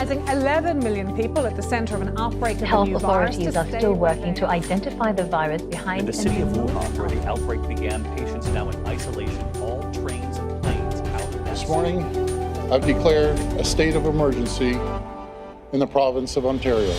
compromising 11 million people at the center of an outbreak of Health a new virus. authorities are still working to identify the virus behind in the city of Wuhan, where the outbreak began, patients now in isolation, all trains and planes out of This morning, I've declared a state of emergency in the province of Ontario.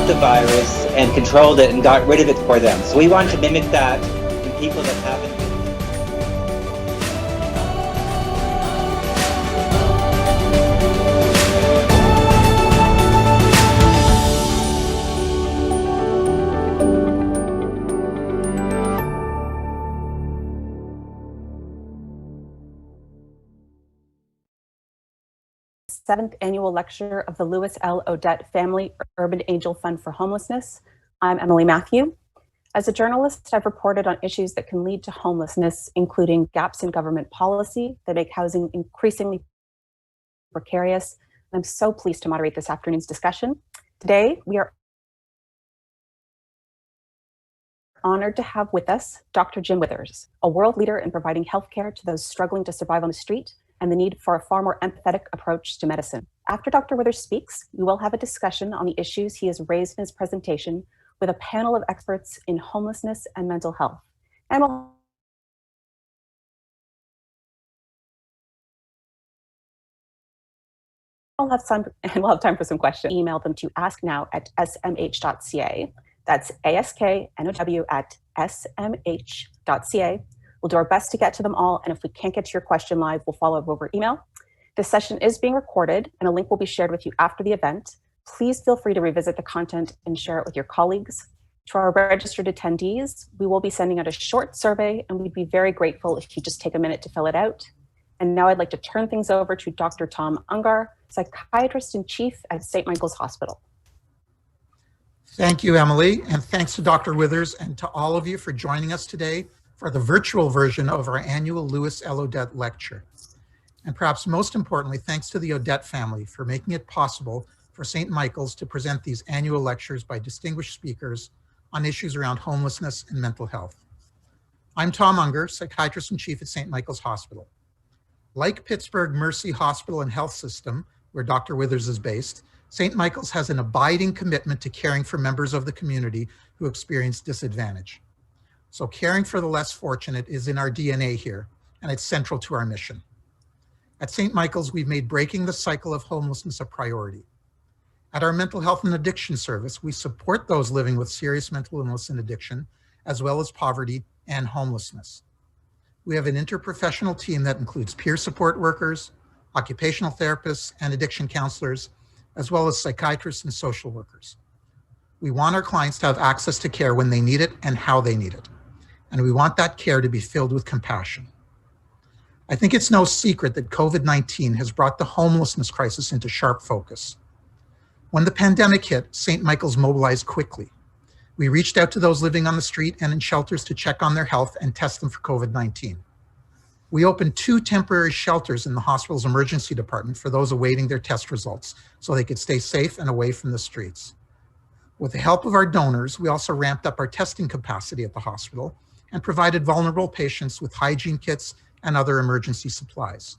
The virus and controlled it and got rid of it for them. So we want to mimic that in people that haven't been. Seventh annual lecture of the Louis L. Odette Family Urban Angel Fund for Homelessness. I'm Emily Matthew. As a journalist, I've reported on issues that can lead to homelessness, including gaps in government policy that make housing increasingly precarious. I'm so pleased to moderate this afternoon's discussion. Today, we are honored to have with us Dr. Jim Withers, a world leader in providing healthcare to those struggling to survive on the street and the need for a far more empathetic approach to medicine. After Dr. Withers speaks, we will have a discussion on the issues he has raised in his presentation with a panel of experts in homelessness and mental health. And we'll have time for some questions. Email them to asknow@smh.ca. That's asknow@smh.ca. We'll do our best to get to them all, and if we can't get to your question live, we'll follow up over email. This session is being recorded, and a link will be shared with you after the event. Please feel free to revisit the content and share it with your colleagues. To our registered attendees, we will be sending out a short survey, and we'd be very grateful if you just take a minute to fill it out. And now I'd like to turn things over to Dr. Tom Ungar, Psychiatrist in Chief at St. Michael's Hospital. Thank you, Emily, and thanks to Dr. Withers and to all of you for joining us today for the virtual version of our annual Louis L. Odette lecture. And perhaps most importantly, thanks to the Odette family for making it possible for St. Michael's to present these annual lectures by distinguished speakers on issues around homelessness and mental health. I'm Tom Unger, Psychiatrist in Chief at St. Michael's Hospital. Like Pittsburgh Mercy Hospital and Health System, where Dr. Withers is based, St. Michael's has an abiding commitment to caring for members of the community who experience disadvantage. So caring for the less fortunate is in our DNA here, and it's central to our mission. At St. Michael's, we've made breaking the cycle of homelessness a priority. At our mental health and addiction service, we support those living with serious mental illness and addiction, as well as poverty and homelessness. We have an interprofessional team that includes peer support workers, occupational therapists, and addiction counselors, as well as psychiatrists and social workers. We want our clients to have access to care when they need it and how they need it. And we want that care to be filled with compassion. I think it's no secret that COVID-19 has brought the homelessness crisis into sharp focus. When the pandemic hit, St. Michael's mobilized quickly. We reached out to those living on the street and in shelters to check on their health and test them for COVID-19. We opened 2 temporary shelters in the hospital's emergency department for those awaiting their test results so they could stay safe and away from the streets. With the help of our donors, we also ramped up our testing capacity at the hospital and provided vulnerable patients with hygiene kits and other emergency supplies.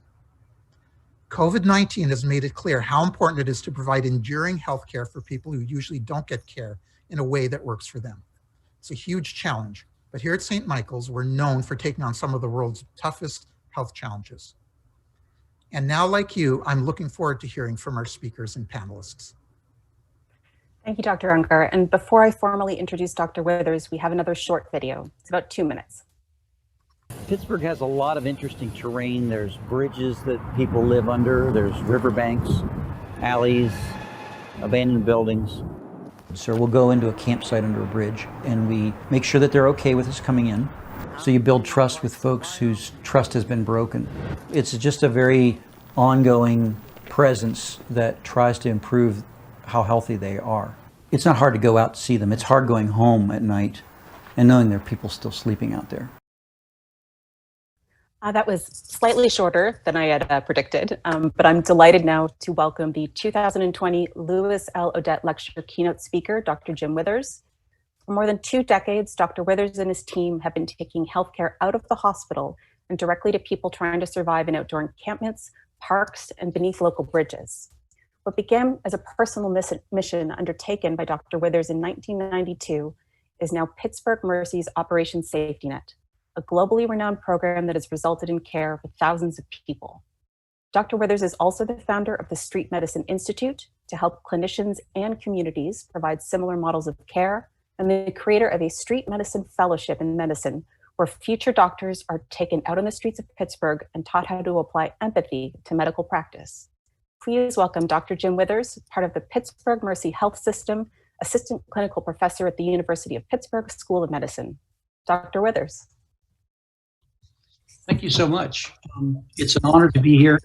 COVID-19 has made it clear how important it is to provide enduring health care for people who usually don't get care in a way that works for them. It's a huge challenge, but here at St. Michael's, we're known for taking on some of the world's toughest health challenges. And now, like you, I'm looking forward to hearing from our speakers and panelists. Thank you, Dr. Unger. And before I formally introduce Dr. Withers, we have another short video. It's about 2 minutes. Pittsburgh has a lot of interesting terrain. There's bridges that people live under. There's riverbanks, alleys, abandoned buildings. So we'll go into a campsite under a bridge and we make sure that they're okay with us coming in. So you build trust with folks whose trust has been broken. It's just a very ongoing presence that tries to improve how healthy they are. It's not hard to go out to see them. It's hard going home at night and knowing there are people still sleeping out there. That was slightly shorter than I had predicted, but I'm delighted now to welcome the 2020 Lewis L. Odette Lecture keynote speaker, Dr. Jim Withers. For more than 2 decades, Dr. Withers and his team have been taking healthcare out of the hospital and directly to people trying to survive in outdoor encampments, parks, and beneath local bridges. What began as a personal mission undertaken by Dr. Withers in 1992 is now Pittsburgh Mercy's Operation Safety Net, a globally renowned program that has resulted in care for thousands of people. Dr. Withers is also the founder of the Street Medicine Institute to help clinicians and communities provide similar models of care, and the creator of a Street Medicine Fellowship in Medicine, where future doctors are taken out on the streets of Pittsburgh and taught how to apply empathy to medical practice. Please welcome Dr. Jim Withers, part of the Pittsburgh Mercy Health System, Assistant Clinical Professor at the University of Pittsburgh School of Medicine. Dr. Withers. Thank you so much. It's an honor to be here.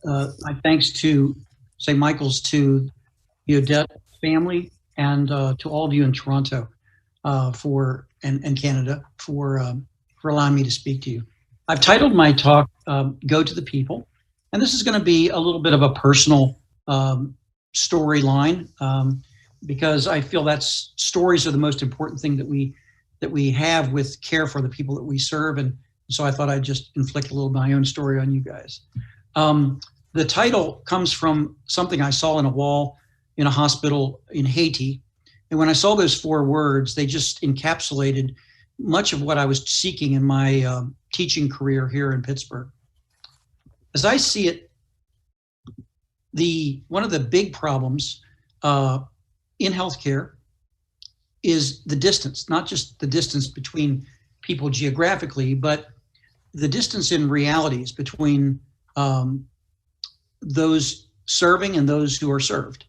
My thanks to St. Michael's, to the Odette family, and to all of you in Toronto and Canada for allowing me to speak to you. I've titled my talk, Go to the People, and this is going to be a little bit of a personal storyline because I feel that stories are the most important thing that we have with care for the people that we serve, and so I thought I'd just inflict a little of my own story on you guys. The title comes from something I saw on a wall in a hospital in Haiti. And when I saw those 4 words, they just encapsulated much of what I was seeking in my teaching career here in Pittsburgh. As I see it, one of the big problems in healthcare is the distance, not just the distance between people geographically, but the distance in realities between those serving and those who are served.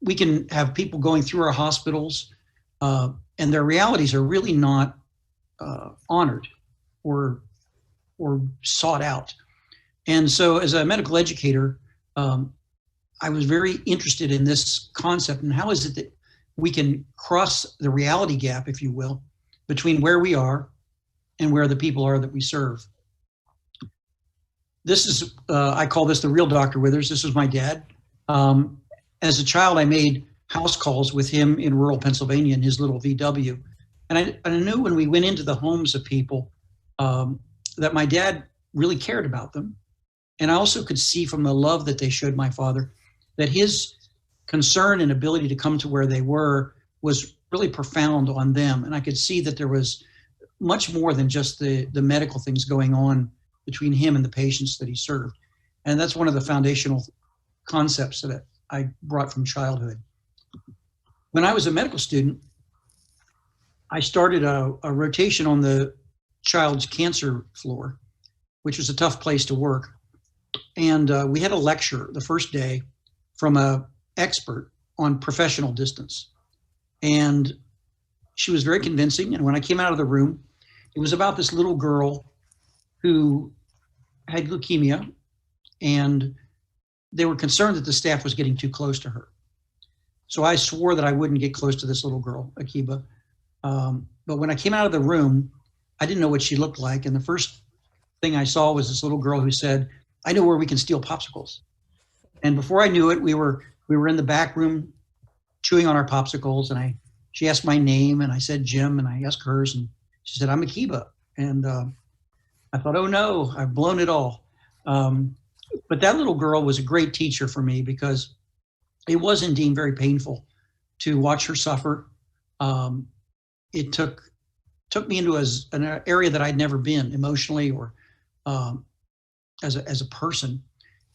We can have people going through our hospitals and their realities are really not honored or sought out. And so as a medical educator, I was very interested in this concept and how is it that we can cross the reality gap, if you will, between where we are and where the people are that we serve. This is, I call this the real Dr. Withers. This was my dad. As a child, I made house calls with him in rural Pennsylvania in his little VW. And I knew when we went into the homes of people that my dad really cared about them. And I also could see from the love that they showed my father that his concern and ability to come to where they were was really profound on them. And I could see that there was much more than just the medical things going on between him and the patients that he served. And that's one of the foundational concepts that I brought from childhood. When I was a medical student, I started a rotation on the child's cancer floor, which was a tough place to work. And we had a lecture the first day from an expert on professional distance. And she was very convincing. And when I came out of the room, it was about this little girl who had leukemia, and they were concerned that the staff was getting too close to her. So I swore that I wouldn't get close to this little girl, Akiba. But when I came out of the room, I didn't know what she looked like. And the first thing I saw was this little girl who said, "I know where we can steal popsicles." And before I knew it, we were in the back room chewing on our popsicles, and she asked my name, and I said Jim, and I asked hers, and she said, "I'm Akiba." And I thought, oh no, I've blown it all. But that little girl was a great teacher for me because it was indeed very painful to watch her suffer. it took me into an area that I'd never been emotionally or as a person.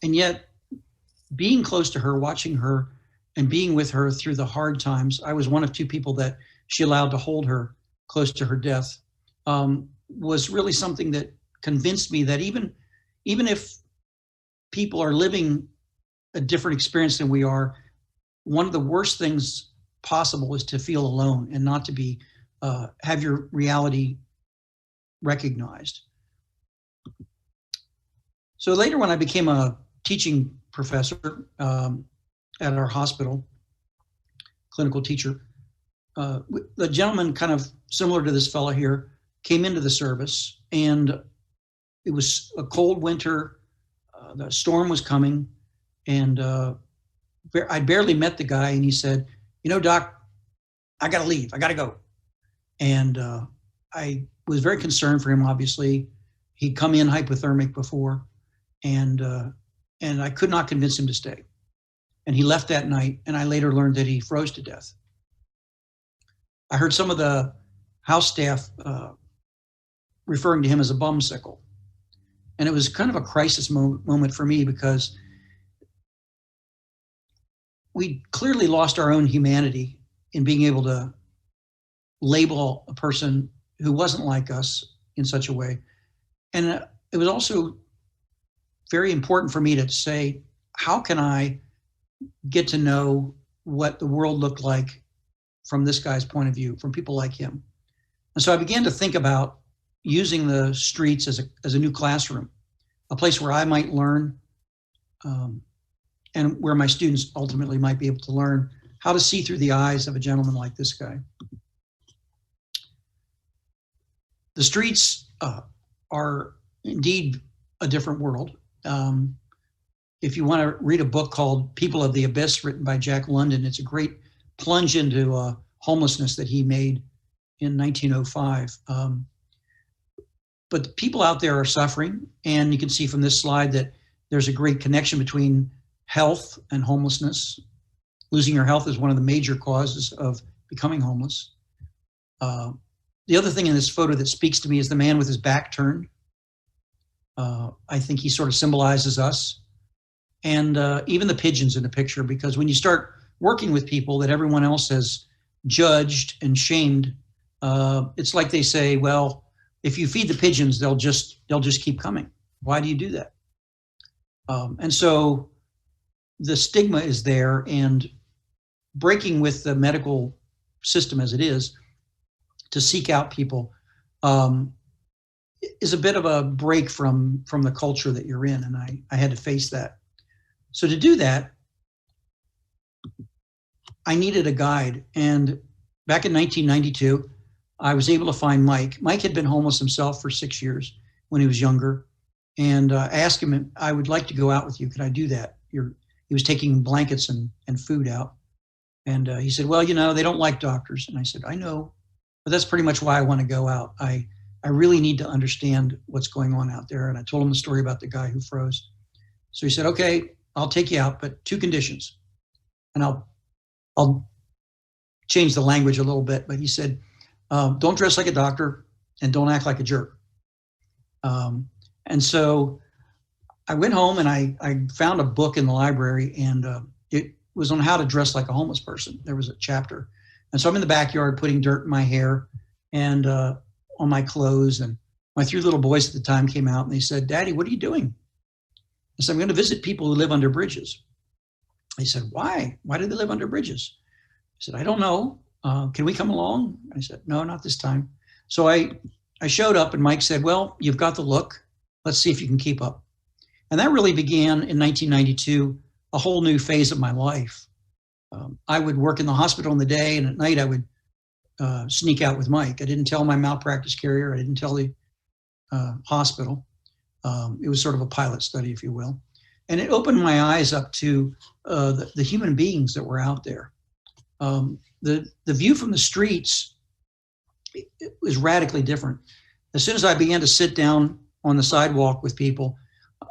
And yet being close to her, watching her and being with her through the hard times, I was one of two people that she allowed to hold her close to her death, was really something that convinced me that even if people are living a different experience than we are, one of the worst things possible is to feel alone and not to be have your reality recognized. So later, when I became a teaching professor at our hospital, clinical teacher, the gentleman, kind of similar to this fellow here, came into the service, and it was a cold winter. The storm was coming, and I barely met the guy, and he said, "You know, Doc, I got to leave. I got to go." And I was very concerned for him, obviously. He'd come in hypothermic before, and I could not convince him to stay. And he left that night, and I later learned that he froze to death. I heard some of the house staff referring to him as a bumsicle. And it was kind of a crisis moment for me, because we clearly lost our own humanity in being able to label a person who wasn't like us in such a way. And it was also very important for me to say, how can I get to know what the world looked like from this guy's point of view, from people like him? And so I began to think about using the streets as a new classroom, a place where I might learn, and where my students ultimately might be able to learn how to see through the eyes of a gentleman like this guy. The streets are indeed a different world. If you want to read a book called People of the Abyss, written by Jack London, it's a great plunge into homelessness that he made in 1905. But the people out there are suffering, and you can see from this slide that there's a great connection between health and homelessness. Losing your health is one of the major causes of becoming homeless. The other thing in this photo that speaks to me is the man with his back turned. I think he sort of symbolizes us. And even the pigeons in the picture, because when you start working with people that everyone else has judged and shamed, it's like they say, well, if you feed the pigeons, they'll just keep coming. Why do you do that? And so the stigma is there, and breaking with the medical system as it is to seek out people is a bit of a break from the culture that you're in, and I had to face that. So to do that, I needed a guide, and back in 1992, I was able to find Mike. Mike had been homeless himself for 6 years when he was younger, and I asked him, I would like to go out with you. Could I do that? He was taking blankets and food out. And he said, well, you know, they don't like doctors. And I said, I know, but that's pretty much why I want to go out. I really need to understand what's going on out there. And I told him the story about the guy who froze. So he said, okay, I'll take you out, but 2 conditions. And I'll change the language a little bit, but he said, don't dress like a doctor and don't act like a jerk. And so I went home and I found a book in the library, and it was on how to dress like a homeless person. There was a chapter. And so I'm in the backyard putting dirt in my hair and on my clothes. And my 3 little boys at the time came out and they said, Daddy, what are you doing? I said, I'm going to visit people who live under bridges. They said, why? Why do they live under bridges? I said, I don't know. Can we come along? I said, no, not this time. So I showed up and Mike said, well, you've got the look. Let's see if you can keep up. And that really began in 1992, a whole new phase of my life. I would work in the hospital in the day, and at night I would sneak out with Mike. I didn't tell my malpractice carrier. I didn't tell the hospital. It was sort of a pilot study, if you will. And it opened my eyes up to the human beings that were out there. The view from the streets, it was radically different. As soon as I began to sit down on the sidewalk with people,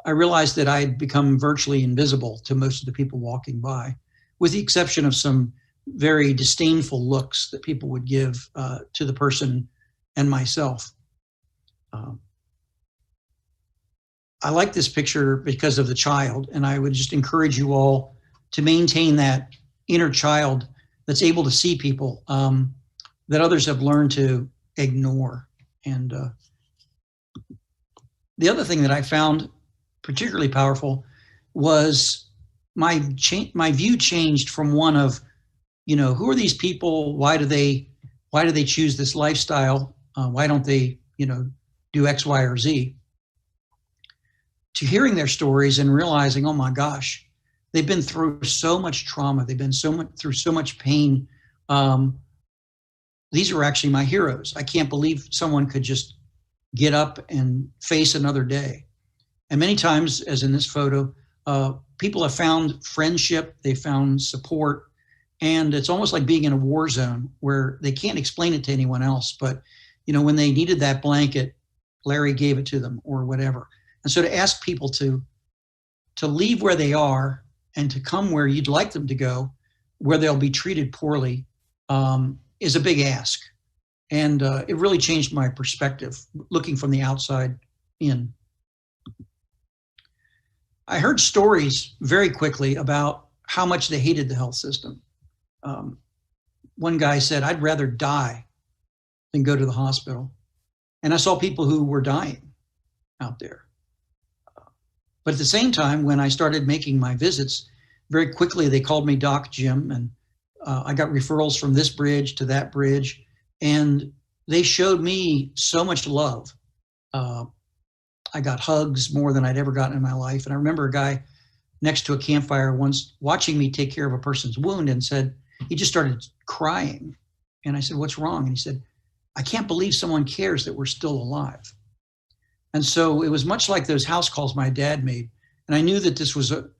I realized that I had become virtually invisible to most of the people walking by, with the exception of some very disdainful looks that people would give to the person and myself. I like this picture because of the child, and I would just encourage you all to maintain that inner child that's able to see people that others have learned to ignore. And the other thing that I found particularly powerful was my view changed from one of, you know, who are these people? Why do they choose this lifestyle? Why don't they, you know, do X, Y, or Z? To hearing their stories and realizing, oh my gosh, they've been through so much trauma. They've been through so much pain. These are actually my heroes. I can't believe someone could just get up and face another day. And many times, as in this photo, people have found friendship, they found support, and it's almost like being in a war zone where they can't explain it to anyone else. But, you know, when they needed that blanket, Larry gave it to them or whatever. And so to ask people to leave where they are and to come where you'd like them to go, where they'll be treated poorly, is a big ask. And it really changed my perspective, looking from the outside in. I heard stories very quickly about how much they hated the health system. One guy said, I'd rather die than go to the hospital. And I saw people who were dying out there. But at the same time, when I started making my visits, very quickly they called me Doc Jim, and I got referrals from this bridge to that bridge, and they showed me so much love. I got hugs more than I'd ever gotten in my life. And I remember a guy next to a campfire once watching me take care of a person's wound and said, he just started crying. And I said, what's wrong? And he said, I can't believe someone cares that we're still alive. And so it was much like those house calls my dad made. And I knew that this was an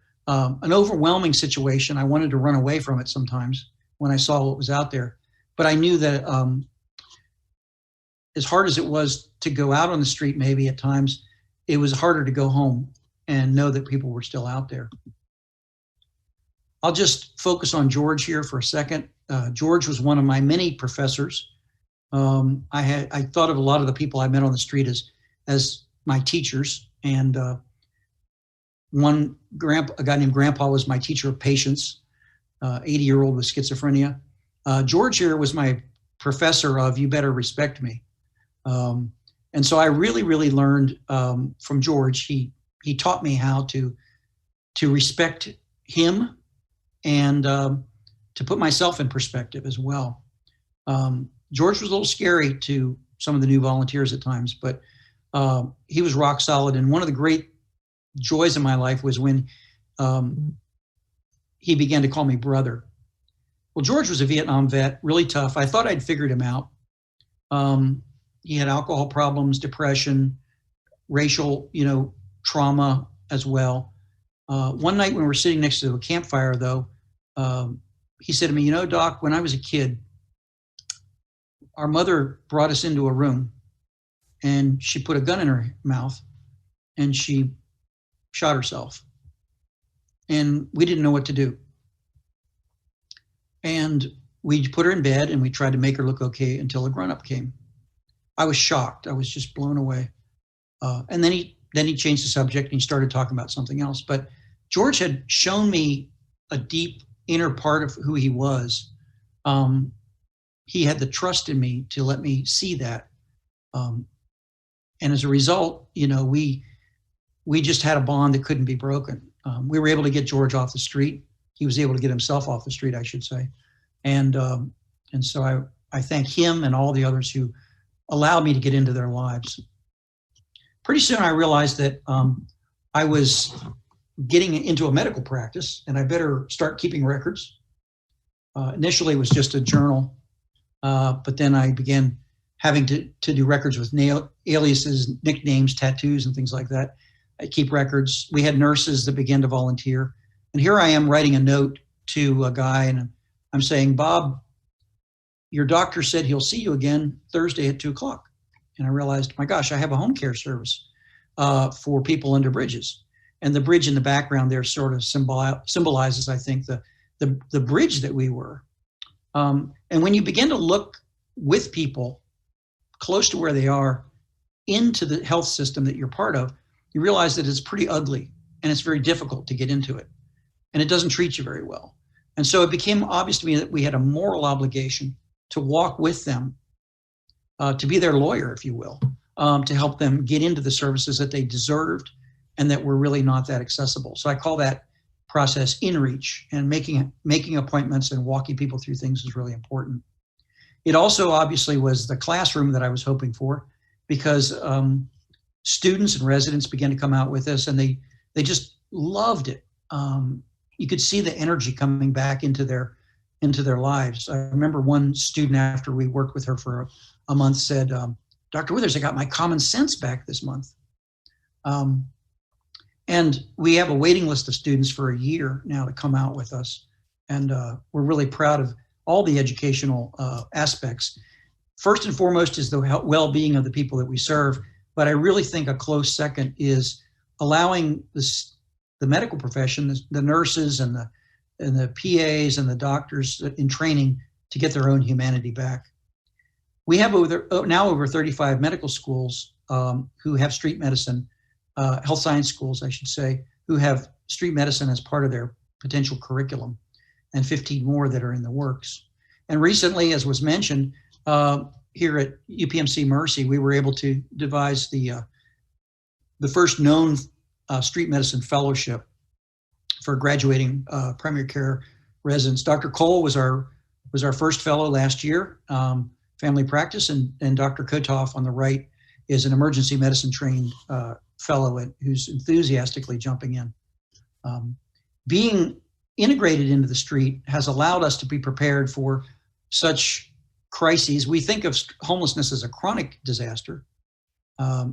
overwhelming situation. I wanted to run away from it sometimes when I saw what was out there. But I knew that as hard as it was to go out on the street, maybe at times, it was harder to go home and know that people were still out there. I'll just focus on George here for a second. George was one of my many professors. I thought of a lot of the people I met on the street as my teachers, and a guy named Grandpa was my teacher of patience, 80-year-old with schizophrenia. George here was my professor of You Better Respect Me. And so I really, really learned from George. He taught me how to respect him and to put myself in perspective as well. George was a little scary to some of the new volunteers at times, but he was rock solid. And one of the great joys in my life was when he began to call me brother. Well, George was a Vietnam vet, really tough. I thought I'd figured him out. He had alcohol problems, depression, racial, trauma as well. One night when we were sitting next to a campfire, though, he said to me, Doc, when I was a kid, our mother brought us into a room and she put a gun in her mouth and she shot herself. And we didn't know what to do. And we put her in bed and we tried to make her look okay until a grown-up came. I was shocked. I was just blown away. And then he changed the subject and he started talking about something else. But George had shown me a deep inner part of who he was. He had the trust in me to let me see that. And as a result, we just had a bond that couldn't be broken. We were able to get George off the street. He was able to get himself off the street, I should say. And so I thank him and all the others who allowed me to get into their lives. Pretty soon I realized that I was getting into a medical practice and I better start keeping records. Initially it was just a journal, but then I began having to do records with aliases, nicknames, tattoos, and things like that. I keep records. We had nurses that began to volunteer. And here I am writing a note to a guy and I'm saying, Bob, your doctor said he'll see you again Thursday at 2:00. And I realized, my gosh, I have a home care service for people under bridges. And the bridge in the background there sort of symbolizes, I think, the bridge that we were. And when you begin to look with people close to where they are into the health system that you're part of, you realize that it's pretty ugly and it's very difficult to get into it. And it doesn't treat you very well. And so it became obvious to me that we had a moral obligation to walk with them, to be their lawyer, if you will, to help them get into the services that they deserved and that were really not that accessible. So I call that process in-reach, and making appointments and walking people through things is really important. It also obviously was the classroom that I was hoping for, because students and residents began to come out with us, and they just loved it. You could see the energy coming back into their lives. I remember one student, after we worked with her for a month, said, "Dr. Withers, I got my common sense back this month." And we have a waiting list of students for a year now to come out with us. And we're really proud of all the educational aspects. First and foremost is the well-being of the people that we serve. But I really think a close second is allowing the medical profession, the nurses and the PAs and the doctors in training to get their own humanity back. We have now over 35 medical schools who have street medicine, health science schools, I should say, who have street medicine as part of their potential curriculum, and 15 more that are in the works. And recently, as was mentioned, here at UPMC Mercy, we were able to devise the first known street medicine fellowship for graduating primary care residents. Dr. Cole was our first fellow last year, family practice, and Dr. Kotoff on the right is an emergency medicine trained fellow who's enthusiastically jumping in. Being integrated into the street has allowed us to be prepared for such crises. We think of homelessness as a chronic disaster,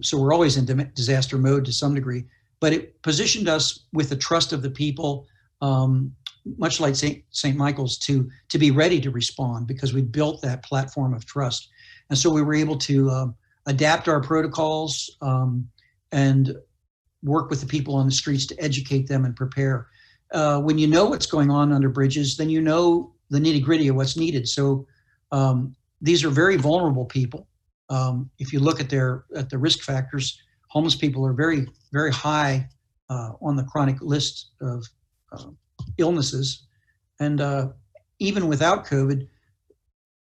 so we're always in disaster mode to some degree, but it positioned us with the trust of the people, much like St. Michael's, to be ready to respond, because we built that platform of trust. And so we were able to adapt our protocols and work with the people on the streets to educate them and prepare. When you know what's going on under bridges, then you know the nitty-gritty of what's needed. So these are very vulnerable people. If you look at the risk factors, homeless people are very, very high on the chronic list of illnesses. And even without COVID,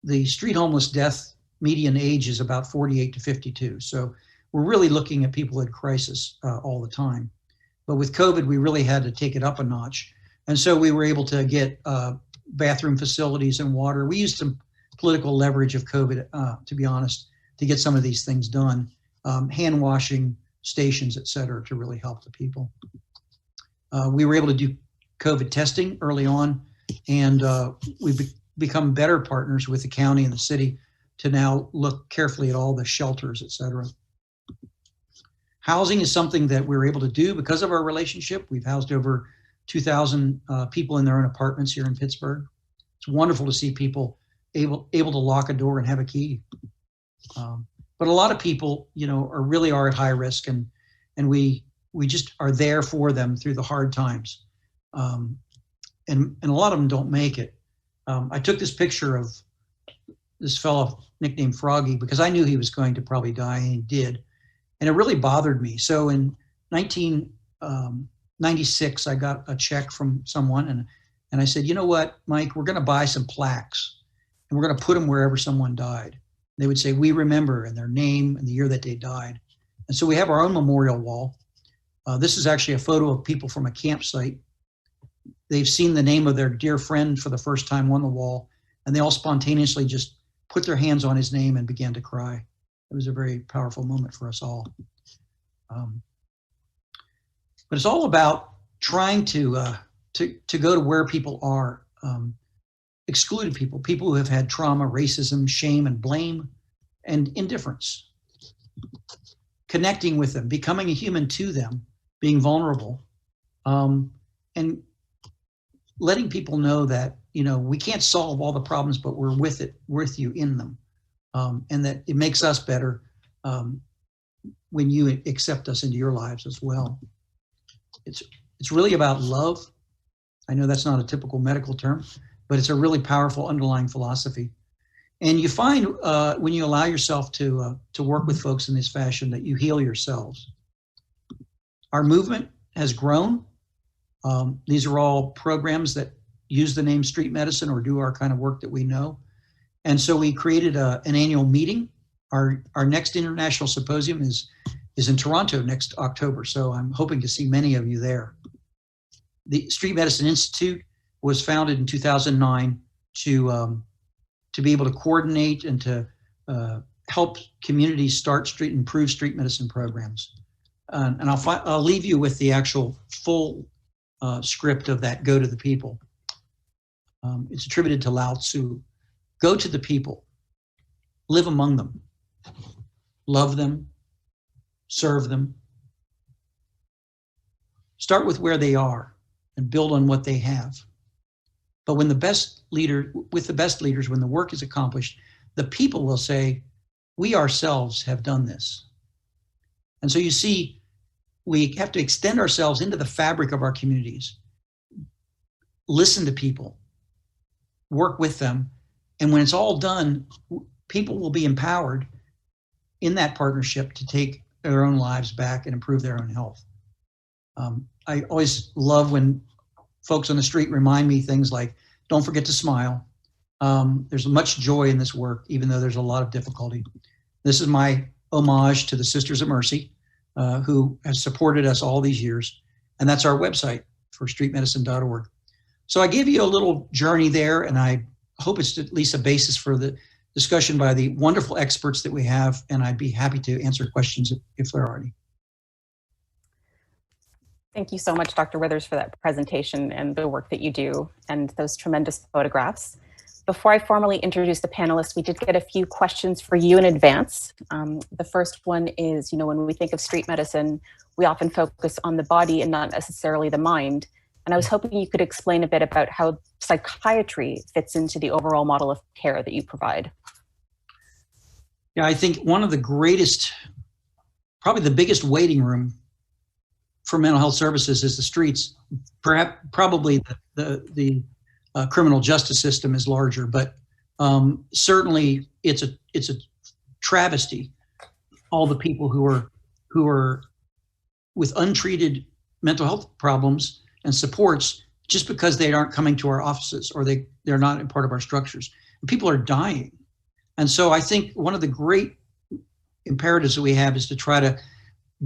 the street homeless death median age is about 48 to 52. So we're really looking at people in crisis all the time. But with COVID, we really had to take it up a notch. And so we were able to get bathroom facilities and water. We used some political leverage of COVID, to be honest, to get some of these things done. Hand washing stations, et cetera, to really help the people. We were able to do COVID testing early on, and we've become better partners with the county and the city to now look carefully at all the shelters, et cetera. Housing is something that we're able to do because of our relationship. We've housed over 2,000 people in their own apartments here in Pittsburgh. It's wonderful to see people able to lock a door and have a key. But a lot of people, really are at high risk, and we just are there for them through the hard times. And a lot of them don't make it. I took this picture of this fellow nicknamed Froggy because I knew he was going to probably die, and he did. And it really bothered me. So in 1996, I got a check from someone, and I said, "You know what, Mike, we're going to buy some plaques, and we're going to put them wherever someone died." They would say, "We remember," and their name and the year that they died. And so we have our own memorial wall. This is actually a photo of people from a campsite. They've seen the name of their dear friend for the first time on the wall, and they all spontaneously just put their hands on his name and began to cry. It was a very powerful moment for us all. But it's all about trying to go to where people are, excluded people who have had trauma, racism, shame, and blame, and indifference. Connecting with them, becoming a human to them, being vulnerable, and letting people know that, we can't solve all the problems, but we're with you in them. And that it makes us better when you accept us into your lives as well. It's really about love. I know that's not a typical medical term, but it's a really powerful underlying philosophy. And you find when you allow yourself to work with folks in this fashion that you heal yourselves. Our movement has grown. These are all programs that use the name street medicine or do our kind of work that we know. And so we created an annual meeting. Our next international symposium is in Toronto next October, so I'm hoping to see many of you there. The Street Medicine Institute was founded in 2009 to be able to coordinate and to help communities start improve street medicine programs. And I'll leave you with the actual full script of that Go to the People. It's attributed to Lao Tzu. Go to the people, live among them, love them, serve them. Start with where they are and build on what they have. But when with the best leaders, when the work is accomplished, the people will say, we ourselves have done this. And so you see, we have to extend ourselves into the fabric of our communities, listen to people, work with them. And when it's all done, people will be empowered in that partnership to take their own lives back and improve their own health. I always love when folks on the street remind me things like, don't forget to smile. There's much joy in this work, even though there's a lot of difficulty. This is my homage to the Sisters of Mercy, who have supported us all these years. And that's our website for streetmedicine.org. So I gave you a little journey there, and I hope it's at least a basis for the discussion by the wonderful experts that we have, and I'd be happy to answer questions if there are any. Thank you so much, Dr. Withers, for that presentation and the work that you do and those tremendous photographs. Before I formally introduce the panelists, we did get a few questions for you in advance. The first one is, when we think of street medicine, we often focus on the body and not necessarily the mind. And I was hoping you could explain a bit about how psychiatry fits into the overall model of care that you provide. Yeah, I think one of the greatest, probably the biggest waiting room for mental health services is the streets. Probably the criminal justice system is larger, but certainly it's a travesty. All the people who are with untreated mental health problems and supports just because they aren't coming to our offices or they're not in part of our structures. And people are dying. And so I think one of the great imperatives that we have is to try to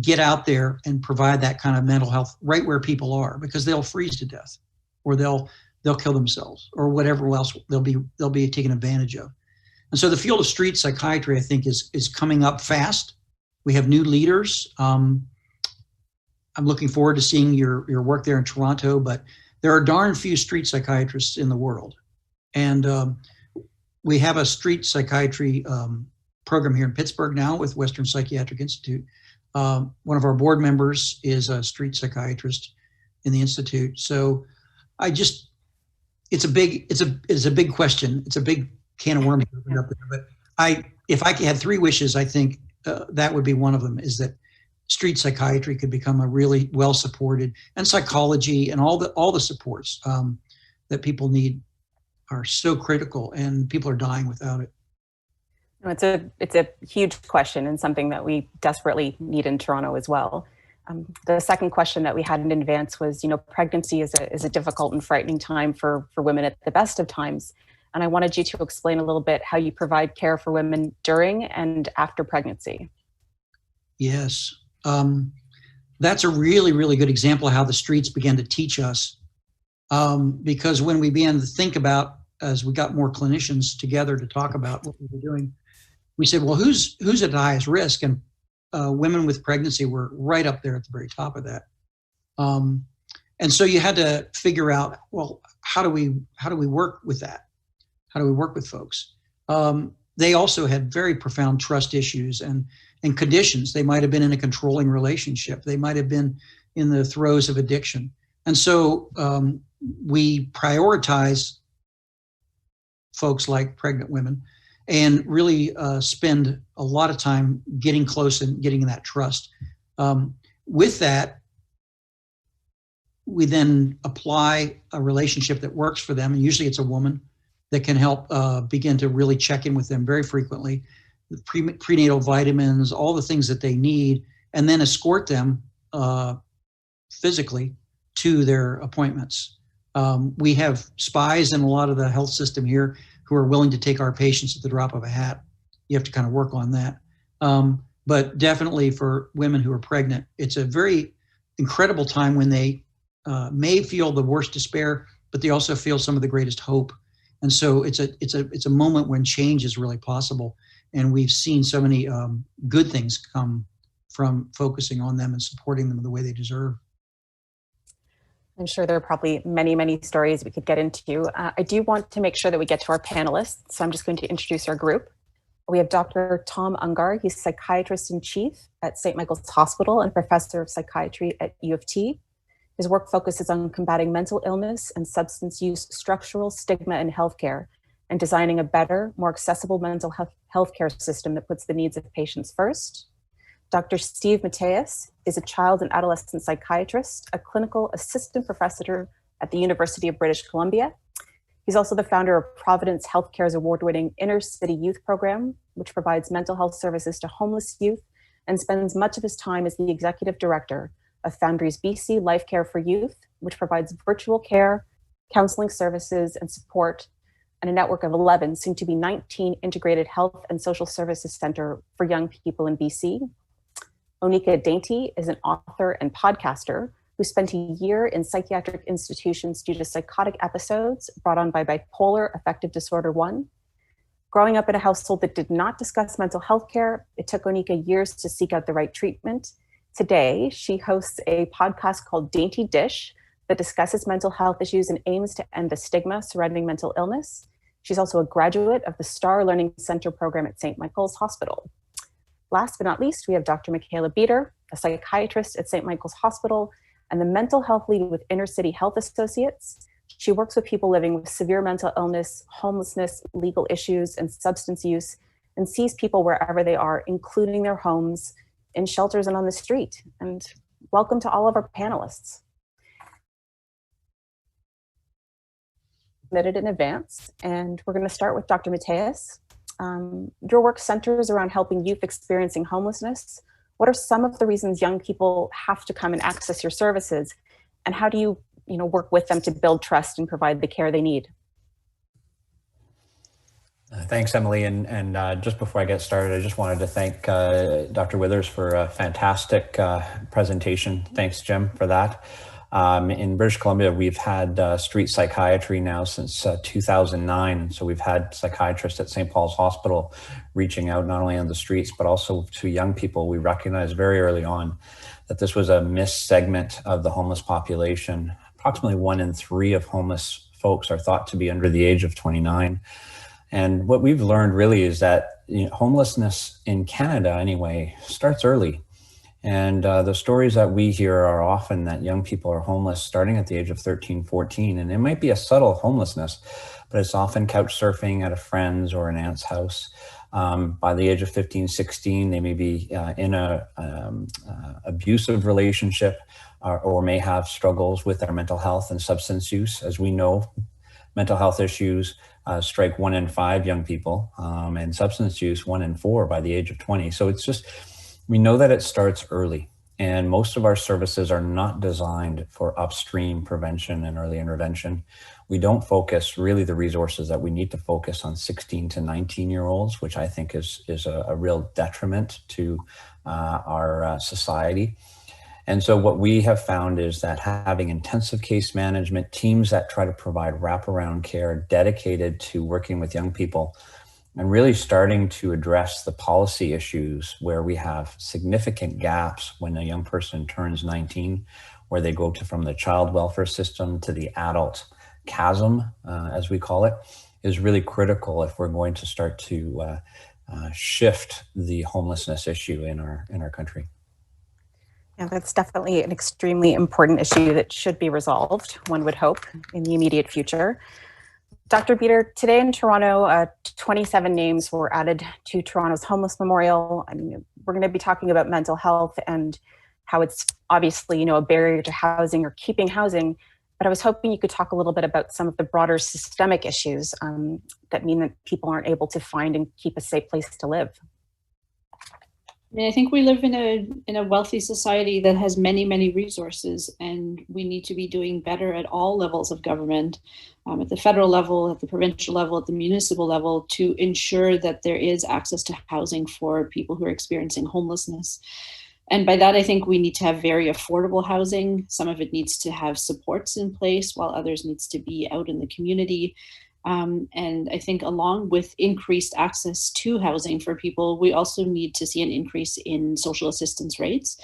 get out there and provide that kind of mental health right where people are, because they'll freeze to death or they'll kill themselves or whatever else they'll be taken advantage of. And so the field of street psychiatry, I think, is coming up fast. We have new leaders. I'm looking forward to seeing your work there in Toronto, but there are darn few street psychiatrists in the world. And we have a street psychiatry program here in Pittsburgh now with Western Psychiatric Institute. One of our board members is a street psychiatrist in the Institute. So it's a big question. It's a big can of worms up there. But if I had three wishes, I think that would be one of them, is that street psychiatry could become a really well-supported, and psychology and all the supports that people need are so critical, and people are dying without it. It's a huge question and something that we desperately need in Toronto as well. The second question that we had in advance was, pregnancy is a difficult and frightening time for women at the best of times. And I wanted you to explain a little bit how you provide care for women during and after pregnancy. Yes. That's a really, really good example of how the streets began to teach us. Because when we began to think about, as we got more clinicians together to talk about what we were doing, we said, well, who's at the highest risk? And women with pregnancy were right up there at the very top of that. And so you had to figure out, well, how do we work with that? How do we work with folks? They also had very profound trust issues and conditions. They might have been in a controlling relationship. They might have been in the throes of addiction. And so we prioritize folks like pregnant women and really spend a lot of time getting close and getting that trust. With that, we then apply a relationship that works for them, and usually it's a woman that can help begin to really check in with them very frequently, with prenatal vitamins, all the things that they need, and then escort them physically to their appointments. We have spies in a lot of the health system here who are willing to take our patients at the drop of a hat. You have to kind of work on that. But definitely for women who are pregnant, it's a very incredible time when they may feel the worst despair, but they also feel some of the greatest hope. And so it's a moment when change is really possible. And we've seen so many good things come from focusing on them and supporting them the way they deserve. I'm sure there are probably many, many stories we could get into. I do want to make sure that we get to our panelists, so I'm just going to introduce our group. We have Dr. Tom Ungar. He's psychiatrist in chief at St. Michael's Hospital and professor of psychiatry at U of T. His work focuses on combating mental illness and substance use structural stigma in healthcare and designing a better, more accessible mental healthcare system that puts the needs of patients first. Dr. Steve Mateus is a child and adolescent psychiatrist, a clinical assistant professor at the University of British Columbia. He's also the founder of Providence Healthcare's award-winning Inner City Youth Program, which provides mental health services to homeless youth and spends much of his time as the executive director of Foundry's BC Life Care for Youth, which provides virtual care, counseling services, and support, and a network of 11, soon to be 19, integrated health and social services center for young people in BC. Onika Dainty is an author and podcaster who spent a year in psychiatric institutions due to psychotic episodes brought on by bipolar affective disorder 1. Growing up in a household that did not discuss mental health care, it took Onika years to seek out the right treatment. Today, she hosts a podcast called Dainty Dish that discusses mental health issues and aims to end the stigma surrounding mental illness. She's also a graduate of the Star Learning Center program at St. Michael's Hospital. Last but not least, we have Dr. Michaela Beater, a psychiatrist at St. Michael's Hospital and the mental health lead with Inner City Health Associates. She works with people living with severe mental illness, homelessness, legal issues, and substance use, and sees people wherever they are, including their homes, in shelters, and on the street. And welcome to all of our panelists. Submitted in advance, and we're going to start with Dr. Mateus. Your work centers around helping youth experiencing homelessness. What are some of the reasons young people have to come and access your services? And how do you work with them to build trust and provide the care they need? Thanks, Emily. And just before I get started, I just wanted to thank Dr. Withers for a fantastic presentation. Thanks, Jim, for that. In British Columbia, we've had street psychiatry now since 2009. So we've had psychiatrists at St. Paul's Hospital reaching out not only on the streets, but also to young people. We recognized very early on that this was a missed segment of the homeless population. Approximately 1 in 3 of homeless folks are thought to be under the age of 29. And what we've learned really is that homelessness in Canada anyway starts early. And the stories that we hear are often that young people are homeless starting at the age of 13, 14. And it might be a subtle homelessness, but it's often couch surfing at a friend's or an aunt's house. By the age of 15, 16, they may be in a abusive relationship or may have struggles with their mental health and substance use. As we know, mental health issues strike 1 in 5 young people, and substance use 1 in 4 by the age of 20. So it's just, we know that it starts early, and most of our services are not designed for upstream prevention and early intervention. We don't focus really the resources that we need to focus on 16 to 19-year-olds, which I think is a real detriment to our society. And so what we have found is that having intensive case management teams that try to provide wraparound care dedicated to working with young people and really starting to address the policy issues where we have significant gaps when a young person turns 19, where they go from the child welfare system to the adult chasm, as we call it, is really critical if we're going to start to shift the homelessness issue in our country. Yeah, that's definitely an extremely important issue that should be resolved, one would hope, in the immediate future. Dr. Beater, today in Toronto, 27 names were added to Toronto's Homeless Memorial. I mean, we're going to be talking about mental health and how it's obviously, you know, a barrier to housing or keeping housing. But I was hoping you could talk a little bit about some of the broader systemic issues that mean that people aren't able to find and keep a safe place to live. I mean, I think we live in a wealthy society that has many, many resources, and we need to be doing better at all levels of government, at the federal level, at the provincial level, at the municipal level, to ensure that there is access to housing for people who are experiencing homelessness. And by that, I think we need to have very affordable housing. Some of it needs to have supports in place, while others needs to be out in the community. And I think along with increased access to housing for people, we also need to see an increase in social assistance rates.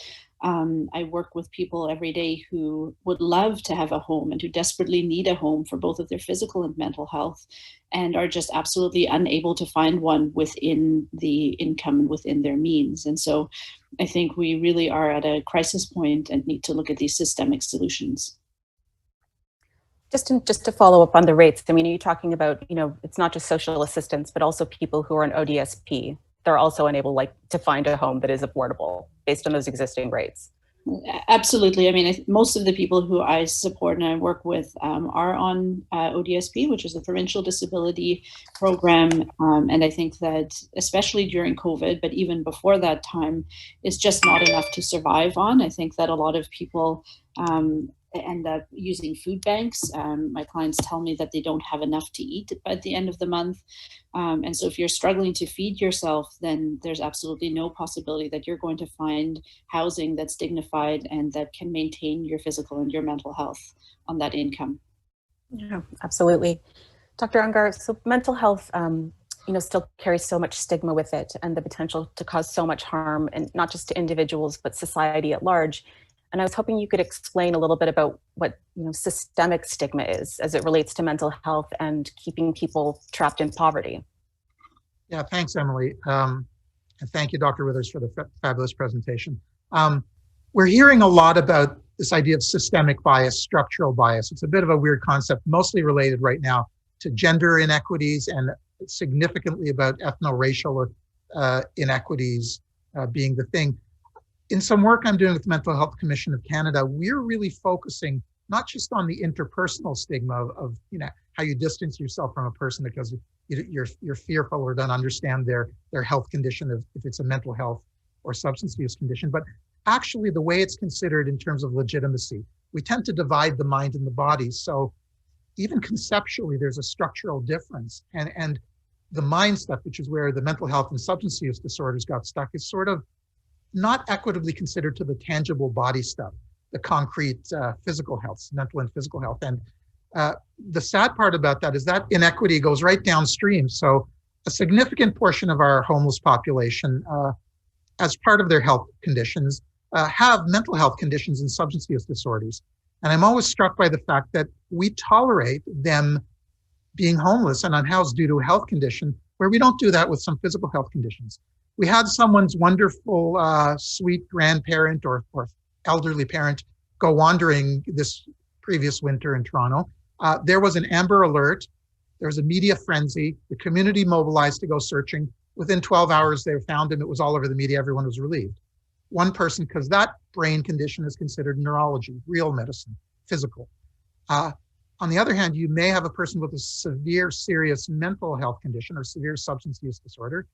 I work with people every day who would love to have a home and who desperately need a home for both of their physical and mental health, and are just absolutely unable to find one within the income and within their means. And so I think we really are at a crisis point and need to look at these systemic solutions. Just to follow up on the rates, I mean, are you talking about, you know, it's not just social assistance, but also people who are on ODSP? They're also unable, like, to find a home that is affordable based on those existing rates. Absolutely. I mean, most of the people who I support and I work with are on ODSP, which is the Provincial Disability Program. And I think that especially during COVID, but even before that time, it's just not enough to survive on. I think that a lot of people end up using food banks. My clients tell me that they don't have enough to eat at the end of the month. And so if you're struggling to feed yourself, then there's absolutely no possibility that you're going to find housing that's dignified and that can maintain your physical and your mental health on that income. Yeah, absolutely. Dr. Ungar, so mental health, you know, still carries so much stigma with it and the potential to cause so much harm, and not just to individuals, but society at large. And I was hoping you could explain a little bit about what, you know, systemic stigma is as it relates to mental health and keeping people trapped in poverty. Yeah, thanks, Emily. And thank you, Dr. Withers, for the fabulous presentation. We're hearing a lot about this idea of systemic bias, structural bias. It's a bit of a weird concept, mostly related right now to gender inequities and significantly about ethno-racial inequities being the thing. In some work I'm doing with the Mental Health Commission of Canada, we're really focusing not just on the interpersonal stigma of you know, how you distance yourself from a person because you're fearful or don't understand their health condition, if it's a mental health or substance use condition, but actually the way it's considered in terms of legitimacy. We tend to divide the mind and the body. So even conceptually, there's a structural difference. And the mind stuff, which is where the mental health and substance use disorders got stuck, is sort of not equitably considered to the tangible body stuff, the concrete physical health, mental and physical health. And the sad part about that is that inequity goes right downstream. So a significant portion of our homeless population, as part of their health conditions, have mental health conditions and substance use disorders. And I'm always struck by the fact that we tolerate them being homeless and unhoused due to a health condition, where we don't do that with some physical health conditions. We had someone's wonderful, sweet grandparent or elderly parent go wandering this previous winter in Toronto. There was an Amber Alert. There was a media frenzy. The community mobilized to go searching. Within 12 hours, they found him. It was all over the media. Everyone was relieved. One person, because that brain condition is considered neurology, real medicine, physical. On the other hand, you may have a person with a severe, serious mental health condition or severe substance use disorder.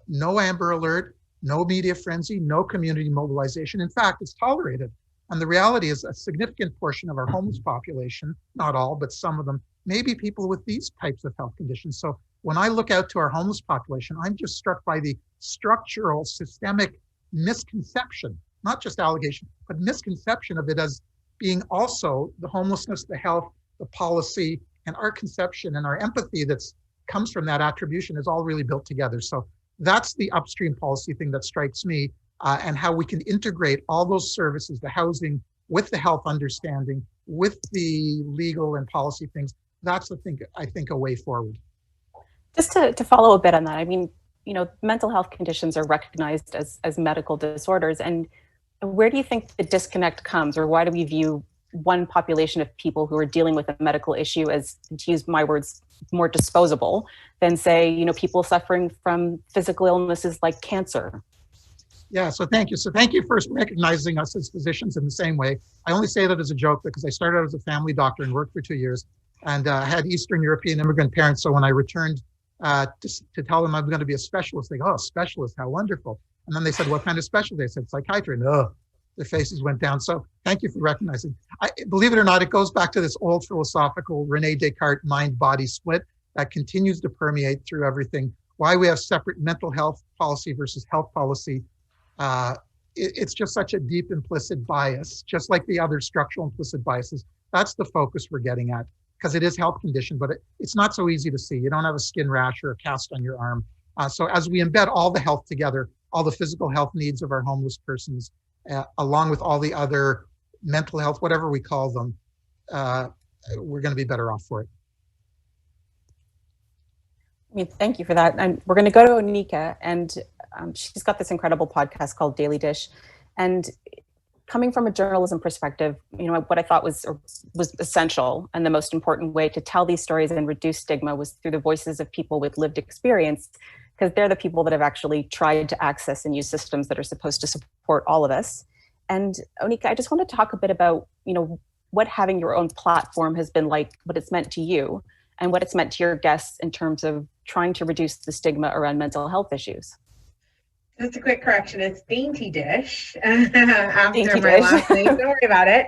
No Amber Alert, no media frenzy, no community mobilization. In fact, it's tolerated. And the reality is a significant portion of our homeless population, not all, but some of them, may be people with these types of health conditions. So when I look out to our homeless population, I'm just struck by the structural, systemic misconception, not just allegation, but misconception of it as being also the homelessness, the health, the policy, and our conception and our empathy that's comes from that attribution is all really built together. So that's the upstream policy thing that strikes me, and how we can integrate all those services, the housing with the health understanding, with the legal and policy things. That's the thing, I think, a way forward. Just to follow a bit on that, I mean, you know, mental health conditions are recognized as medical disorders. And where do you think the disconnect comes, or why do we view one population of people who are dealing with a medical issue as, to use my words, more disposable than, say, you know, people suffering from physical illnesses like cancer? Yeah, so thank you. So thank you for recognizing us as physicians in the same way. I only say that as a joke because I started out as a family doctor and worked for 2 years, and had Eastern European immigrant parents. So when I returned to tell them I'm going to be a specialist, they go, "Oh, specialist, how wonderful." And then they said, "What kind of specialty?" I said, "Psychiatry." And their faces went down. So thank you for recognizing. Believe it or not, it goes back to this old philosophical Rene Descartes mind-body split that continues to permeate through everything. Why we have separate mental health policy versus health policy. It's just such a deep implicit bias, just like the other structural implicit biases. That's the focus we're getting at, because it is health condition, but it's not so easy to see. You don't have a skin rash or a cast on your arm. So as we embed all the health together, all the physical health needs of our homeless persons, along with all the other mental health, whatever we call them, we're going to be better off for it. I mean, thank you for that. And we're going to go to Onika, and she's got this incredible podcast called Daily Dish. And coming from a journalism perspective, you know, what I thought was essential and the most important way to tell these stories and reduce stigma was through the voices of people with lived experience, because they're the people that have actually tried to access and use systems that are supposed to support all of us. And Onika, I just want to talk a bit about, you know, what having your own platform has been like, what it's meant to you, and what it's meant to your guests in terms of trying to reduce the stigma around mental health issues. Just a quick correction, it's Dainty Dish after Dainty my Dish. last name. Don't worry about it.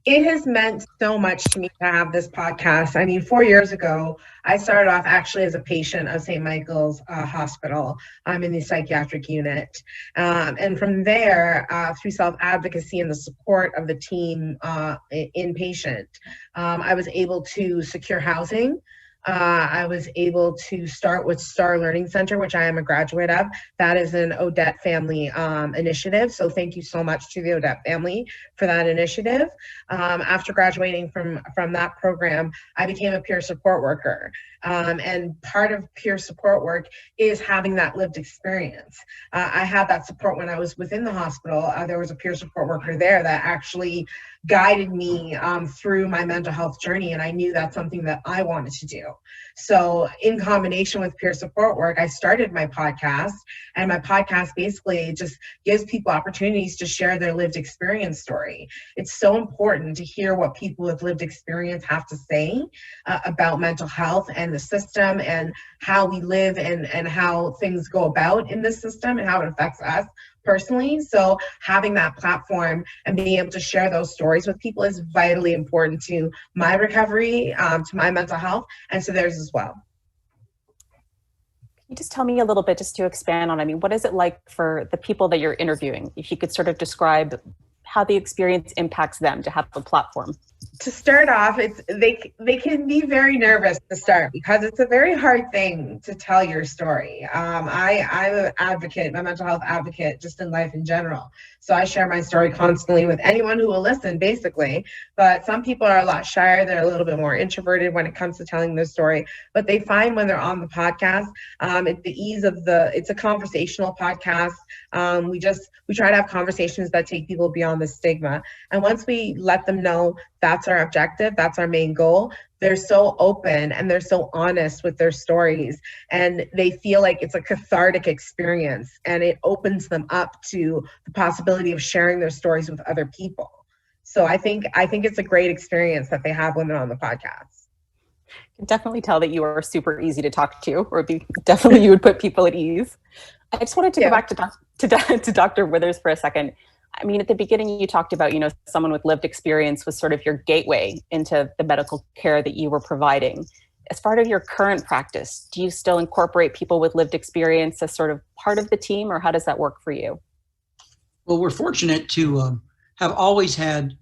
It has meant so much to me to have this podcast. I mean, 4 years ago, I started off actually as a patient of St. Michael's Hospital. I'm in the psychiatric unit. And from there, through self-advocacy and the support of the team inpatient, I was able to secure housing. I was able to start with Star Learning Center, which I am a graduate of. That is an Odette family initiative. So thank you so much to the Odette family for that initiative. After graduating from that program, I became a peer support worker. And part of peer support work is having that lived experience. I had that support when I was within the hospital. There was a peer support worker there that actually guided me through my mental health journey, and I knew that's something that I wanted to do. So in combination with peer support work, I started my podcast, and my podcast basically just gives people opportunities to share their lived experience story. It's so important to hear what people with lived experience have to say about mental health and the system and how we live and how things go about in this system and how it affects us personally. So having that platform and being able to share those stories with people is vitally important to my recovery, to my mental health, and to theirs as well. Can you just tell me a little bit, just to expand on, I mean, what is it like for the people that you're interviewing? If you could sort of describe how the experience impacts them to have a platform. To start off, they can be very nervous to start because it's a very hard thing to tell your story. I'm an advocate, a mental health advocate, just in life in general. So I share my story constantly with anyone who will listen, basically. But some people are a lot shyer. They're a little bit more introverted when it comes to telling their story. But they find when they're on the podcast, it's a conversational podcast. We try to have conversations that take people beyond the stigma. And once we let them know that's our objective, that's our main goal, they're so open and they're so honest with their stories, and they feel like it's a cathartic experience, and it opens them up to the possibility of sharing their stories with other people. So I think it's a great experience that they have when they're on the podcast. I can definitely tell that you are super easy to talk to, or definitely you would put people at ease. I just wanted to go back to Dr. Withers for a second. I mean, at the beginning, you talked about, you know, someone with lived experience was sort of your gateway into the medical care that you were providing. As part of your current practice, do you still incorporate people with lived experience as sort of part of the team, or how does that work for you? Well, we're fortunate to have always had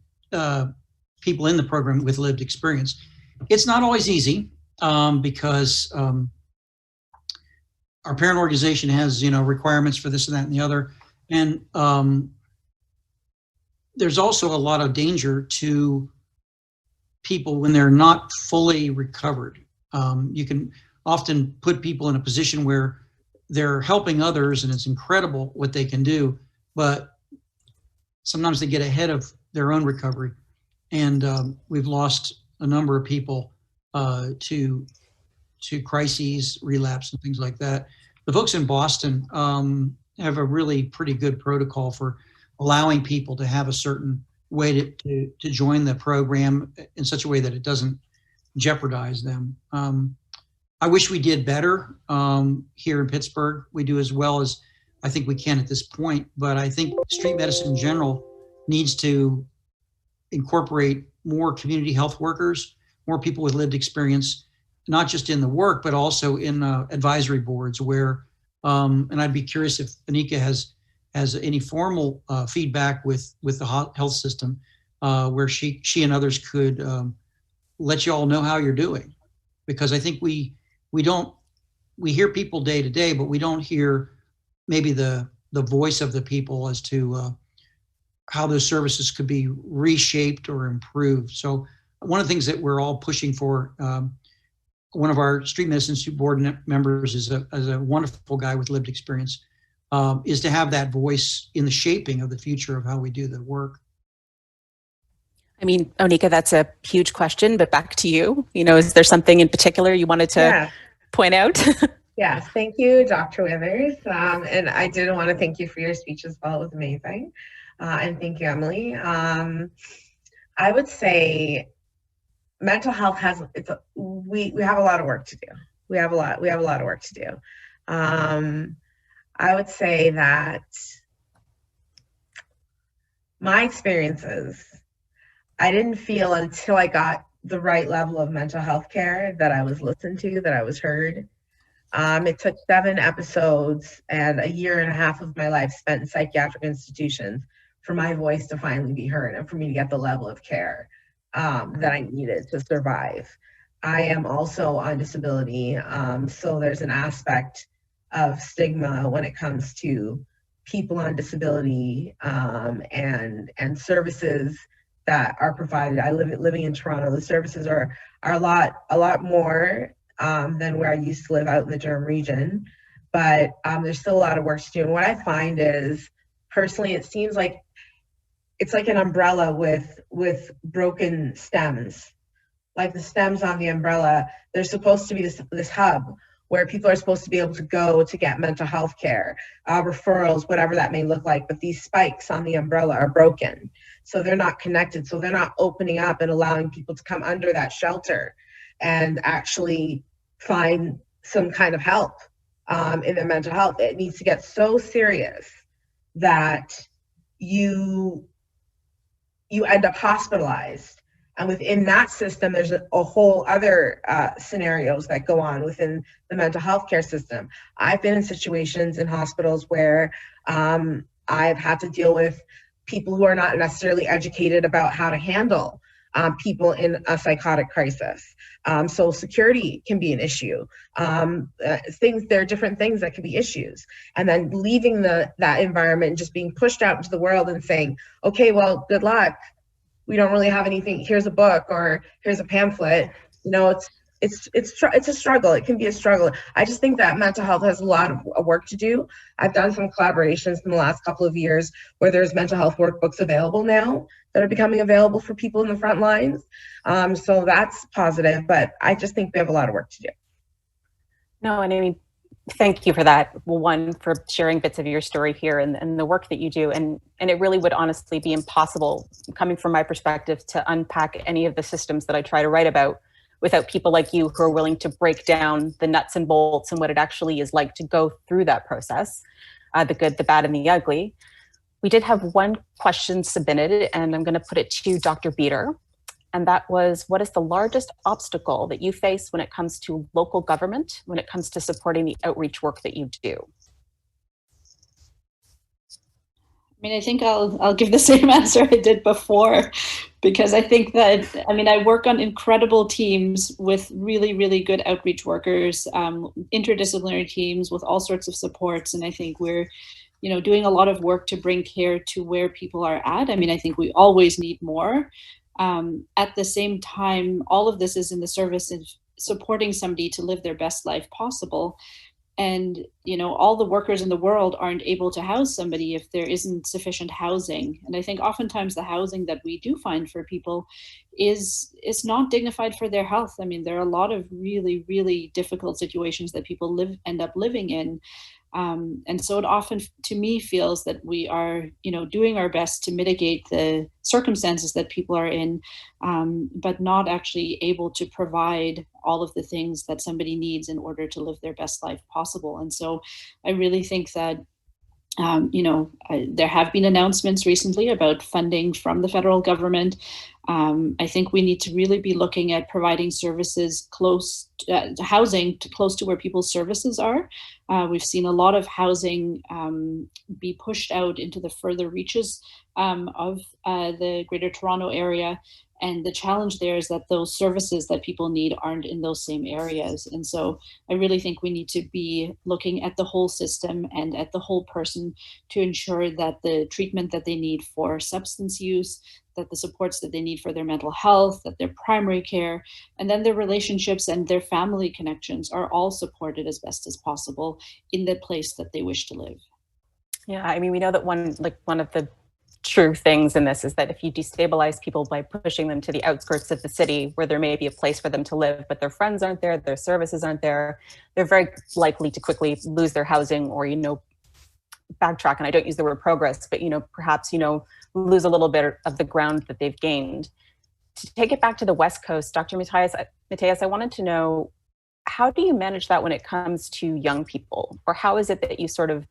people in the program with lived experience. It's not always easy because our parent organization has, you know, requirements for this and that and the other. And there's also a lot of danger to people when they're not fully recovered. You can often put people in a position where they're helping others and it's incredible what they can do, but sometimes they get ahead of their own recovery. And we've lost a number of people to crises, relapse, and things like that. The folks in Boston have a really pretty good protocol for allowing people to have a certain way to join the program in such a way that it doesn't jeopardize them. I wish we did better here in Pittsburgh. We do as well as I think we can at this point, but I think street medicine in general needs to incorporate more community health workers, more people with lived experience, not just in the work, but also in advisory boards where, and I'd be curious if Anika has any formal feedback with the health system where she and others could let you all know how you're doing. Because I think we hear people day to day, but we don't hear maybe the voice of the people as to how those services could be reshaped or improved. So one of the things that we're all pushing for, one of our Street Medicine Institute board members is a wonderful guy with lived experience, is to have that voice in the shaping of the future of how we do the work. I mean, Onika, that's a huge question, but back to you. Is there something in particular you wanted to point out? Yes, thank you, Dr. Withers. And I did want to thank you for your speech as well. It was amazing. And thank you, Emily. I would say mental health we have a lot of work to do. We have a lot of work to do. I would say that my experiences, I didn't feel until I got the right level of mental health care that I was listened to, that I was heard. It took 7 episodes and a year and a half of my life spent in psychiatric institutions for my voice to finally be heard and for me to get the level of care that I needed to survive. I am also on disability, so there's an aspect of stigma when it comes to people on disability and services that are provided. Living in Toronto, the services are a lot more than where I used to live out in the Durham region, but there's still a lot of work to do. And what I find is, personally, it seems like it's like an umbrella with broken stems. Like the stems on the umbrella, there's supposed to be this hub where people are supposed to be able to go to get mental health care, referrals, whatever that may look like, but these spikes on the umbrella are broken. So they're not connected. So they're not opening up and allowing people to come under that shelter and actually find some kind of help in their mental health. It needs to get so serious that you end up hospitalized. And within that system, there's a whole other scenarios that go on within the mental health care system. I've been in situations in hospitals where I've had to deal with people who are not necessarily educated about how to handle people in a psychotic crisis. So security can be an issue. There are different things that can be issues. And then leaving that environment and just being pushed out into the world and saying, okay, well, good luck. We don't really have anything. Here's a book or here's a pamphlet. It's a struggle. It can be a struggle. I just think that mental health has a lot of work to do. I've done some collaborations in the last couple of years where there's mental health workbooks available now that are becoming available for people in the front lines. So that's positive, but I just think we have a lot of work to do. No, and I mean, thank you for that. Well, one, for sharing bits of your story here and the work that you do. And it really would honestly be impossible, coming from my perspective, to unpack any of the systems that I try to write about without people like you who are willing to break down the nuts and bolts and what it actually is like to go through that process, the good, the bad, and the ugly. We did have one question submitted, and I'm going to put it to Dr. Beater. And that was, what is the largest obstacle that you face when it comes to local government, when it comes to supporting the outreach work that you do? I mean, I think I'll give the same answer I did before, because I think that, I work on incredible teams with really, really good outreach workers, interdisciplinary teams with all sorts of supports. And I think we're, doing a lot of work to bring care to where people are at. I think we always need more. At the same time, all of this is in the service of supporting somebody to live their best life possible. And, all the workers in the world aren't able to house somebody if there isn't sufficient housing. And I think oftentimes the housing that we do find for people is not dignified for their health. There are a lot of really, really difficult situations that people end up living in. And so it often, to me, feels that we are, doing our best to mitigate the circumstances that people are in, but not actually able to provide all of the things that somebody needs in order to live their best life possible. And so I really think that there have been announcements recently about funding from the federal government. I think we need to really be looking at providing services housing close to where people's services are. We've seen a lot of housing be pushed out into the further reaches of the Greater Toronto area. And the challenge there is that those services that people need aren't in those same areas. And so I really think we need to be looking at the whole system and at the whole person to ensure that the treatment that they need for substance use, that the supports that they need for their mental health, that their primary care, and then their relationships and their family connections are all supported as best as possible in the place that they wish to live. Yeah, I mean, we know that one of the true things in this is that if you destabilize people by pushing them to the outskirts of the city where there may be a place for them to live, but their friends aren't there, their services aren't there, they're very likely to quickly lose their housing or, backtrack, and I don't use the word progress, but, perhaps, lose a little bit of the ground that they've gained. To take it back to the West Coast, Dr. Mateus, I wanted to know, how do you manage that when it comes to young people? Or how is it that you sort of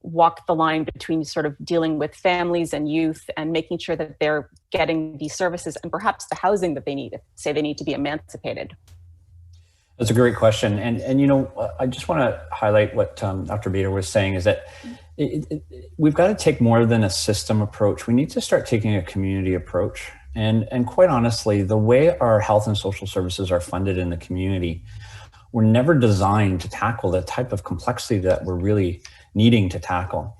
walk the line between sort of dealing with families and youth and making sure that they're getting these services and perhaps the housing that they need, if, say, they need to be emancipated? That's a great question. And I just want to highlight what Dr. Bader was saying is that we've got to take more than a system approach. We need to start taking a community approach. And quite honestly, the way our health and social services are funded in the community were never designed to tackle the type of complexity that we're really needing to tackle.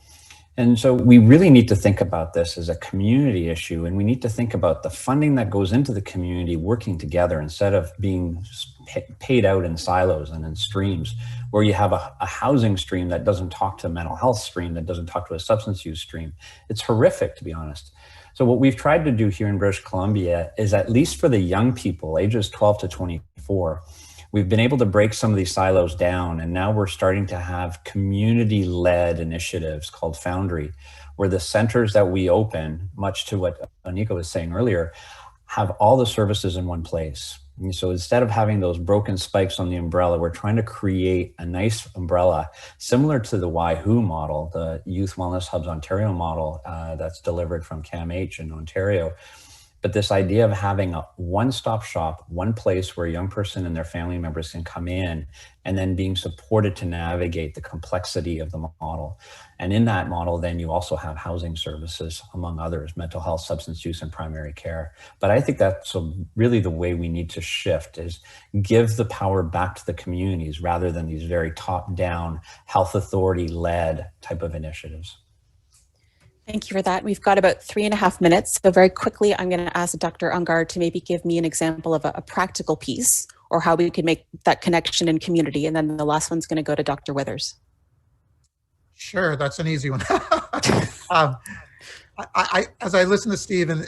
And so we really need to think about this as a community issue, and we need to think about the funding that goes into the community working together instead of being paid out in silos and in streams, where you have a housing stream that doesn't talk to a mental health stream, that doesn't talk to a substance use stream. It's horrific, to be honest. So what we've tried to do here in British Columbia is, at least for the young people, ages 12 to 24, we've been able to break some of these silos down, and now we're starting to have community-led initiatives called Foundry, where the centers that we open, much to what Anika was saying earlier, have all the services in one place. And so instead of having those broken spikes on the umbrella, we're trying to create a nice umbrella similar to the YHU model, the Youth Wellness Hubs Ontario model that's delivered from CAMH in Ontario. But this idea of having a one-stop shop, one place where a young person and their family members can come in, and then being supported to navigate the complexity of the model. And in that model, then you also have housing services, among others, mental health, substance use, and primary care. But I think that's really the way we need to shift, is give the power back to the communities rather than these very top-down, health authority-led type of initiatives. Thank you for that. We've got about 3.5 minutes. So very quickly, I'm going to ask Dr. Ungar to maybe give me an example of a practical piece or how we could make that connection in community. And then the last one's going to go to Dr. Withers. Sure, that's an easy one. As I listen to Steve, and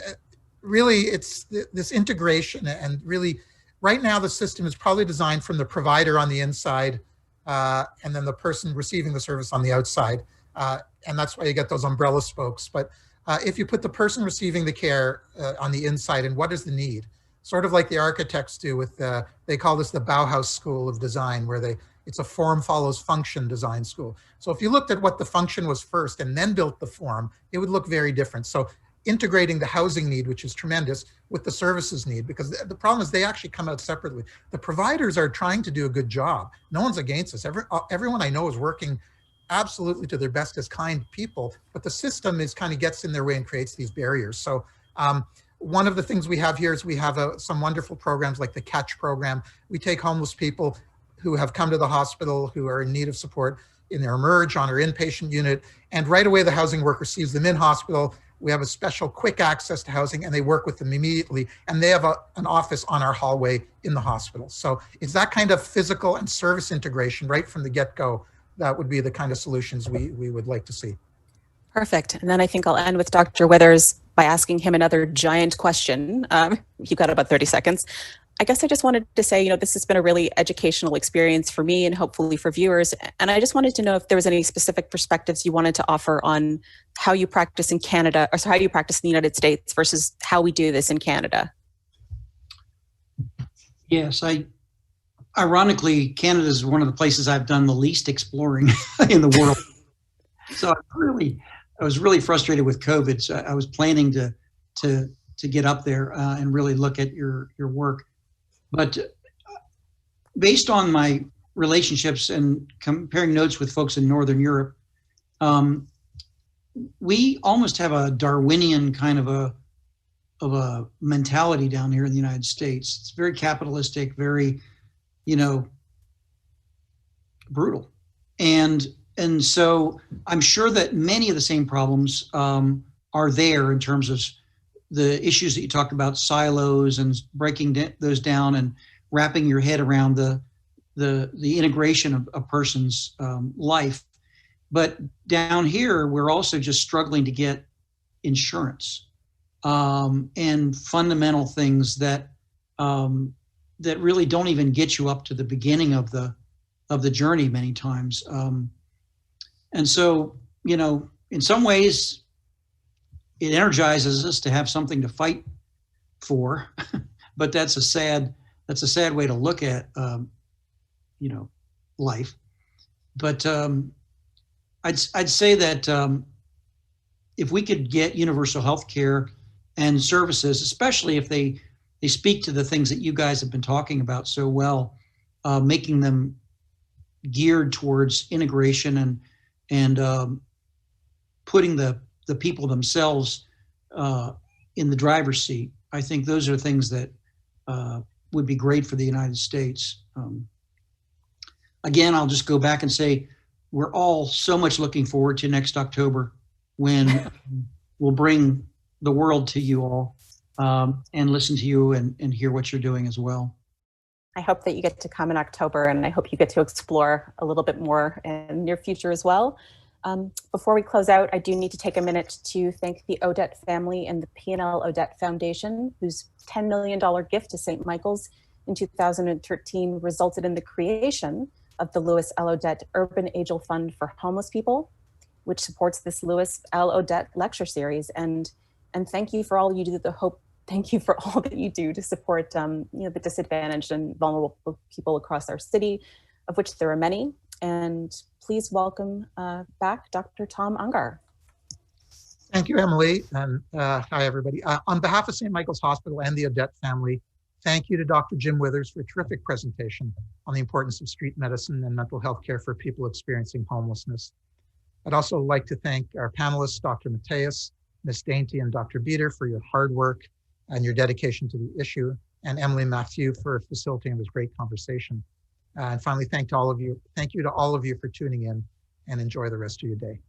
really it's this integration, and really right now the system is probably designed from the provider on the inside and then the person receiving the service on the outside. And that's why you get those umbrella spokes. But if you put the person receiving the care on the inside, and what is the need? Sort of like the architects do with, they call this the Bauhaus School of Design, where it's a form follows function design school. So if you looked at what the function was first and then built the form, it would look very different. So integrating the housing need, which is tremendous, with the services need, because the problem is they actually come out separately. The providers are trying to do a good job. No one's against us. Everyone I know is working absolutely to their best as kind people, but the system kind of gets in their way and creates these barriers. So one of the things we have here is we have some wonderful programs like the Catch program. We take homeless people who have come to the hospital, who are in need of support in their emerge on our inpatient unit, and right away the housing worker receives them in hospital. We have a special quick access to housing, and they work with them immediately, and they have an office on our hallway in the hospital. So it's that kind of physical and service integration right from the get-go. That would be the kind of solutions we would like to see. Perfect. And then I think I'll end with Dr. Withers by asking him another giant question. You've got about 30 seconds. I guess I just wanted to say, this has been a really educational experience for me and hopefully for viewers. And I just wanted to know if there was any specific perspectives you wanted to offer on how you practice in Canada, or how you practice in the United States versus how we do this in Canada. Yes, ironically, Canada is one of the places I've done the least exploring in the world. So I was really frustrated with COVID. So I was planning to get up there and really look at your work. But based on my relationships and comparing notes with folks in Northern Europe, we almost have a Darwinian kind of a mentality down here in the United States. It's very capitalistic, very, brutal. And so I'm sure that many of the same problems are there in terms of the issues that you talked about, silos and breaking those down and wrapping your head around the integration of a person's life. But down here, we're also just struggling to get insurance and fundamental things that really don't even get you up to the beginning of the journey many times. And so, in some ways, it energizes us to have something to fight for, but that's a sad way to look at, life. But I'd say that if we could get universal health care and services, especially if they speak to the things that you guys have been talking about so well, making them geared towards integration and putting the people themselves in the driver's seat. I think those are things that would be great for the United States. Again, I'll just go back and say, we're all so much looking forward to next October when we'll bring the world to you all and listen to you and hear what you're doing as well. I hope that you get to come in October, and I hope you get to explore a little bit more in the near future as well. Before we close out, I do need to take a minute to thank the Odette family and the P&L Odette Foundation, whose $10 million gift to St. Michael's in 2013 resulted in the creation of the Louis L. Odette Urban Angel Fund for Homeless People, which supports this Louis L. Odette lecture series. And thank you for all you do. Thank you for all that you do to support the disadvantaged and vulnerable people across our city, of which there are many. And please welcome back Dr. Tom Ungar. Thank you, Emily, and hi, everybody. On behalf of St. Michael's Hospital and the Odette family, thank you to Dr. Jim Withers for a terrific presentation on the importance of street medicine and mental health care for people experiencing homelessness. I'd also like to thank our panelists, Dr. Mateus, Ms. Dainty, and Dr. Beater for your hard work and your dedication to the issue, and Emily Matthew for facilitating this great conversation. And finally, thank you to all of you for tuning in, and enjoy the rest of your day.